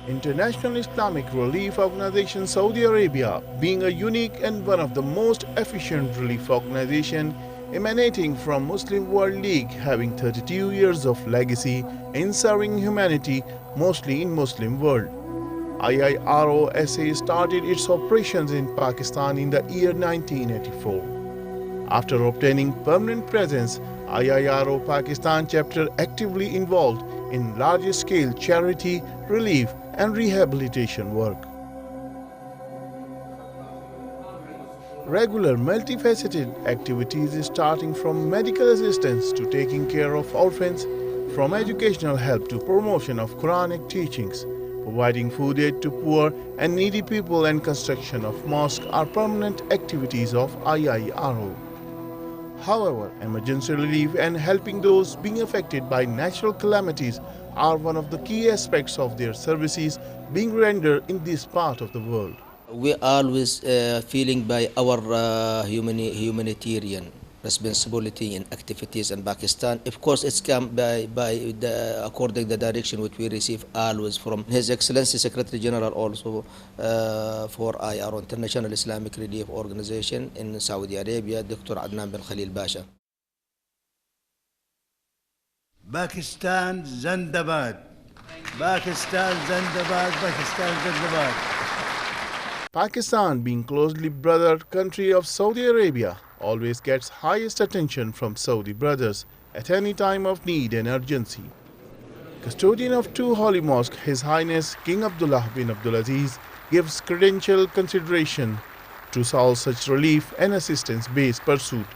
International Islamic Relief Organization Saudi Arabia, being a unique and one of the most efficient relief organization emanating from Muslim World League, having 32 years of legacy in serving humanity mostly in Muslim world. IIRO-SA started its operations in Pakistan in the year 1984. After obtaining permanent presence, IIRO Pakistan chapter actively involved in large-scale charity, relief and rehabilitation work. Regular multifaceted activities starting from medical assistance to taking care of orphans, from educational help to promotion of Quranic teachings, providing food aid to poor and needy people and construction of mosques are permanent activities of IIRO. However, emergency relief and helping those being affected by natural calamities are one of the key aspects of their services being rendered in this part of the world. We always feeling by our humanitarian responsibility and activities in Pakistan. Of course, it's come according the direction which we receive always from His Excellency Secretary General also for IIRO International Islamic Relief Organization in Saudi Arabia, Dr. Adnan bin Khalil Basha. Pakistan Zindabad. Pakistan Zindabad. Pakistan Zindabad. Pakistan, being closely brothered country of Saudi Arabia, always gets highest attention from Saudi brothers at any time of need and urgency. Custodian of two holy mosques, His Highness King Abdullah bin Abdulaziz gives credential consideration to all such relief and assistance-based pursuit,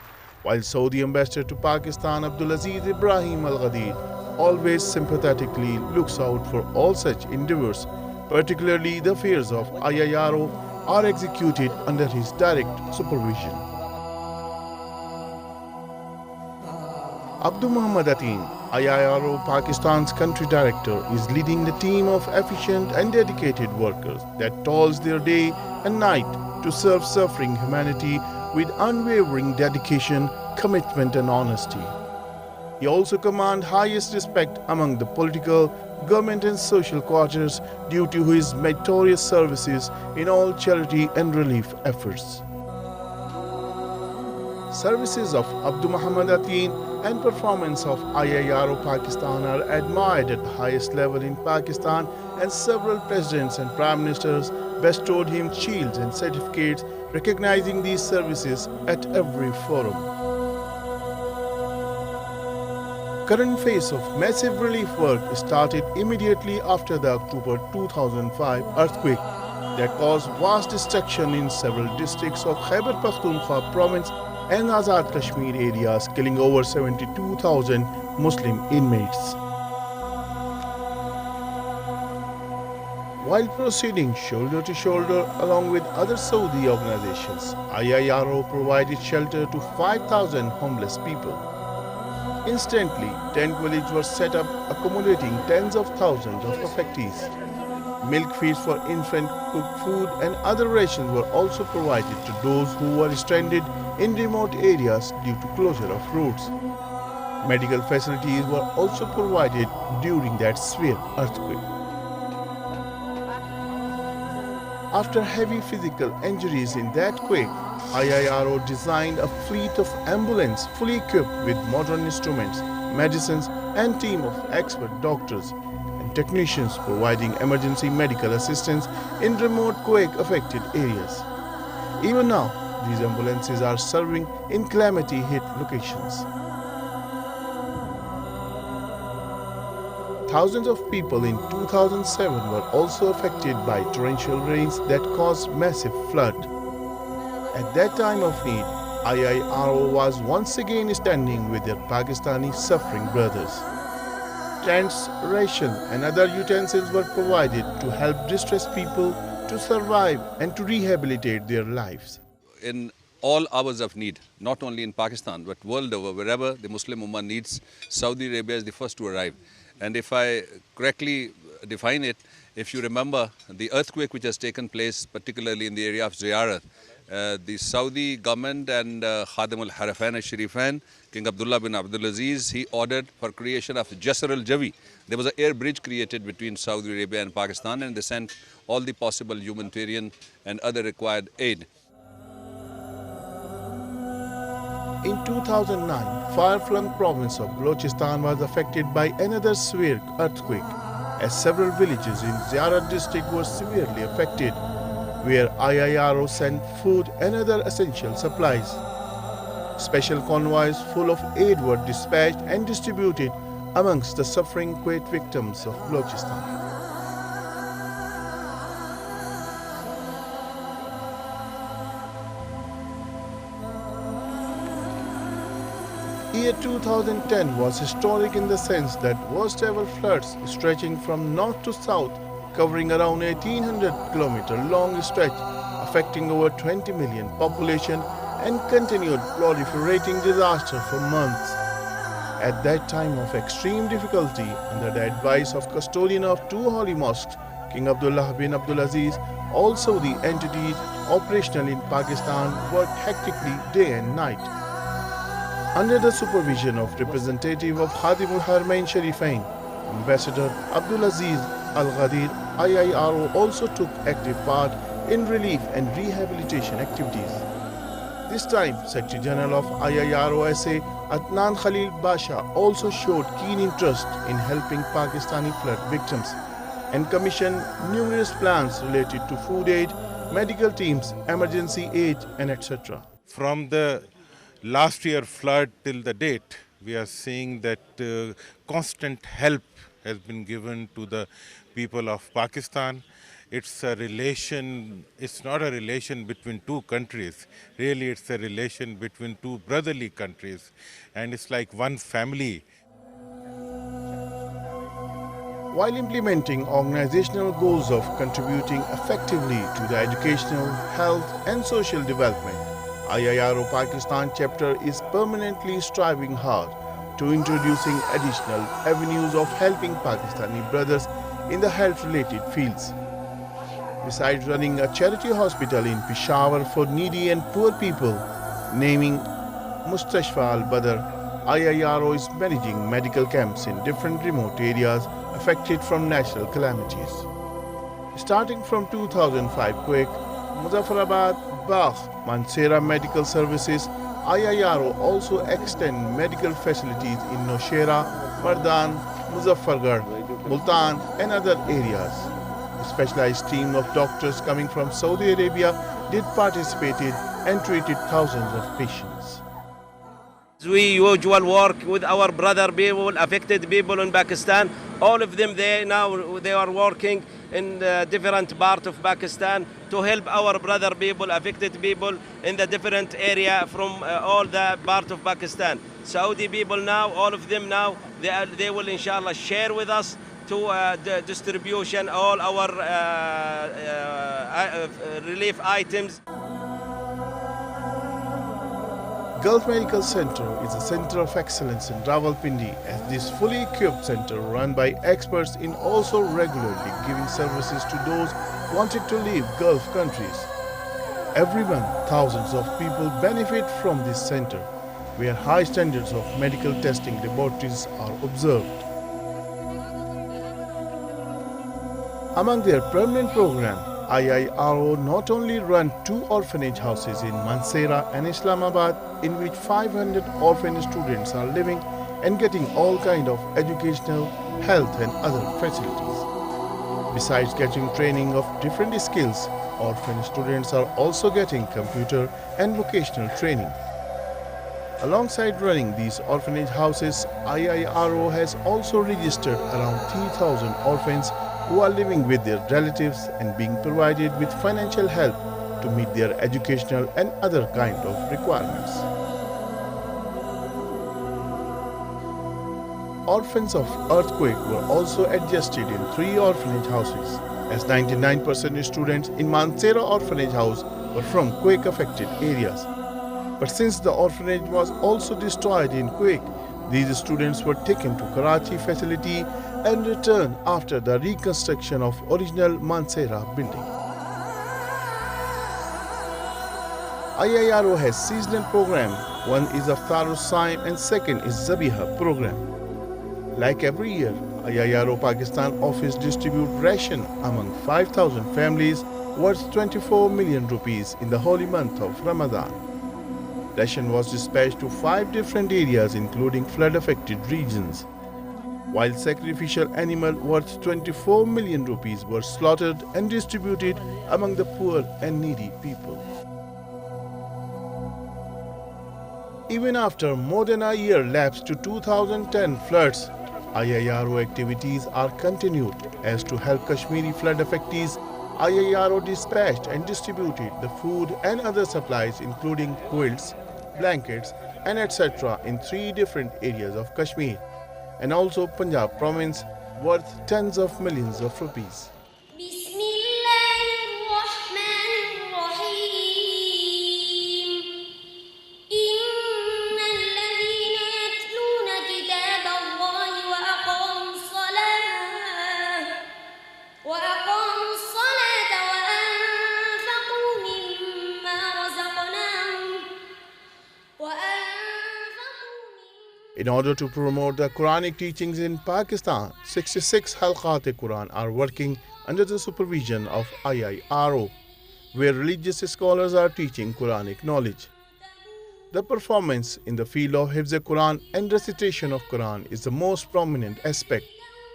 while Saudi Ambassador to Pakistan Abdulaziz Ibrahim Al-Ghadir always sympathetically looks out for all such endeavors, particularly the affairs of IIRO are executed under his direct supervision. محمد Ateen, IIRO Pakistan's country director, is leading the team of efficient and dedicated workers that toils their day and night to serve suffering humanity with unwavering dedication, commitment and honesty. He also commands highest respect among the political, government and social quarters due to his meritorious services in all charity and relief efforts. Services of Muhammad Ateen and performance of IIRO Pakistan are admired at the highest level in Pakistan, and several presidents and prime ministers bestowed him shields and certificates recognizing these services at every forum. Current phase of massive relief work started immediately after the October 2005 earthquake that caused vast destruction in several districts of Khyber Pakhtunkhwa province and Azad Kashmir areas, killing over 72,000 Muslim inmates. While proceeding shoulder to shoulder along with other Saudi organizations, IIRO provided shelter to 5,000 homeless people. Instantly, tent villages were set up accommodating tens of thousands of affectees. Milk feeds for infant cooked food and other rations were also provided to those who were stranded in remote areas due to closure of roads. Medical facilities were also provided during that severe earthquake. After heavy physical injuries in that quake, IIRO designed a fleet of ambulances fully equipped with modern instruments, medicines and team of expert doctors and technicians providing emergency medical assistance in remote quake-affected areas. Even now, these ambulances are serving in calamity-hit locations. Thousands of people in 2007 were also affected by torrential rains that caused massive flood. At that time of need, IIRO was once again standing with their Pakistani suffering brothers. Tents, rations and other utensils were provided to help distressed people to survive and to rehabilitate their lives. In all hours of need, not only in Pakistan but world over, wherever the Muslim Ummah needs, Saudi Arabia is the first to arrive. And if I correctly define it, if you remember the earthquake which has taken place, particularly in the area of Ziyarat, the Saudi government and Khadim al-Harafain al-Sharifain, King Abdullah bin Abdulaziz, he ordered for creation of Jasr al-Jawi. There was an air bridge created between Saudi Arabia and Pakistan, and they sent all the possible humanitarian and other required aid. In 2009, far-flung province of Balochistan was affected by another severe earthquake, as several villages in Ziyarat district were severely affected, where IIRO sent food and other essential supplies. Special convoys full of aid were dispatched and distributed amongst the suffering quake victims of Balochistan. Year 2010 was historic in the sense that worst ever floods stretching from north to south, covering around 1800-kilometer long stretch, affecting over 20 million population and continued proliferating disaster for months. At that time of extreme difficulty, under the advice of custodian of two holy mosques, King Abdullah bin Abdulaziz, also the entities operational in Pakistan worked hectically day and night. Under the supervision of representative of Khadim al-Haramain Sharifain, Ambassador Abdulaziz Al-Ghadir, IIRO also took active part in relief and rehabilitation activities. This time, Secretary General of IIRO SA, Adnan Khalil Basha, also showed keen interest in helping Pakistani flood victims and commissioned numerous plans related to food aid, medical teams, emergency aid, and etc. From the last year flood till the date, we are seeing that constant help has been given to the people of Pakistan. It's a relation, it's not a relation between two countries. Really, it's a relation between two brotherly countries. And it's like one family. While implementing organizational goals of contributing effectively to the educational, health, and social development, IIRO Pakistan chapter is permanently striving hard to introducing additional avenues of helping Pakistani brothers in the health-related fields. Besides running a charity hospital in Peshawar for needy and poor people, naming Mustashfa al-Badr, IIRO is managing medical camps in different remote areas affected from natural calamities. Starting from 2005 quake, Muzaffarabad, Bagh, Mansehra Medical Services, IIRO also extend medical facilities in Nowshera, Mardan, Muzaffargarh, Multan and other areas. A specialized team of doctors coming from Saudi Arabia did participated and treated thousands of patients. We usually work with our brother people, affected people in Pakistan. All of them they are working in different parts of Pakistan to help our brother people, affected people in the different area from all the part of Pakistan. Saudi people now, all of them now, they will inshallah share with us to the distribution all our relief items. Gulf Medical Center is a center of excellence in Rawalpindi, as this fully equipped center run by experts in also regularly giving services to those wanting to leave Gulf countries. Every month, thousands of people benefit from this center, where high standards of medical testing laboratories are observed. Among their permanent program, IIRO not only run 2 orphanage houses in Mansehra and Islamabad, in which 500 orphan students are living and getting all kind of educational, health and other facilities. Besides getting training of different skills, orphan students are also getting computer and vocational training. Alongside running these orphanage houses, IIRO has also registered around 3,000 orphans who are living with their relatives and being provided with financial help to meet their educational and other kind of requirements. Orphans of earthquake were also adjusted in 3 orphanage houses, as 99% students in Mansehra orphanage house were from quake-affected areas. But since the orphanage was also destroyed in quake, these students were taken to Karachi facility and returned after the reconstruction of original Mansehra building. IIRO has seasonal program. One is Aftar Saim and second is Zabiha program. Like every year, IIRO Pakistan office distribute ration among 5,000 families worth 24 million rupees in the holy month of Ramadan. Ration was dispatched to 5 different areas including flood-affected regions. While sacrificial animal worth 24 million rupees were slaughtered and distributed among the poor and needy people. Even after more than a year lapsed to 2010 floods, IIRO activities are continued. As to help Kashmiri flood affectees, IIRO dispatched and distributed the food and other supplies including quilts, blankets and etc. in 3 different areas of Kashmir and also Punjab province worth tens of millions of rupees. In order to promote the Quranic teachings in Pakistan, 66 Halqat-e-Quran are working under the supervision of IIRO, where religious scholars are teaching Quranic knowledge. The performance in the field of Hifz-e-Quran and recitation of Quran is the most prominent aspect,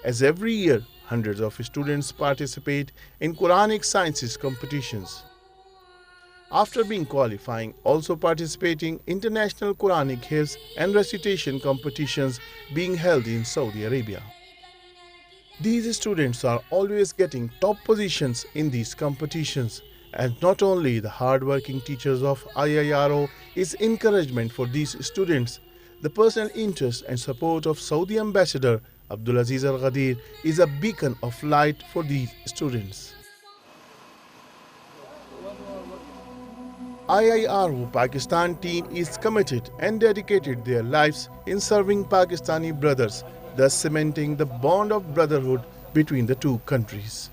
as every year hundreds of students participate in Quranic sciences competitions. After being qualifying, also participating international Quranic hifz and recitation competitions being held in Saudi Arabia. These students are always getting top positions in these competitions, and not only the hard-working teachers of IIRO is encouragement for these students, the personal interest and support of Saudi Ambassador Abdulaziz Al Ghadir is a beacon of light for these students. IIRO Pakistan team is committed and dedicated their lives in serving Pakistani brothers, thus cementing the bond of brotherhood between the two countries.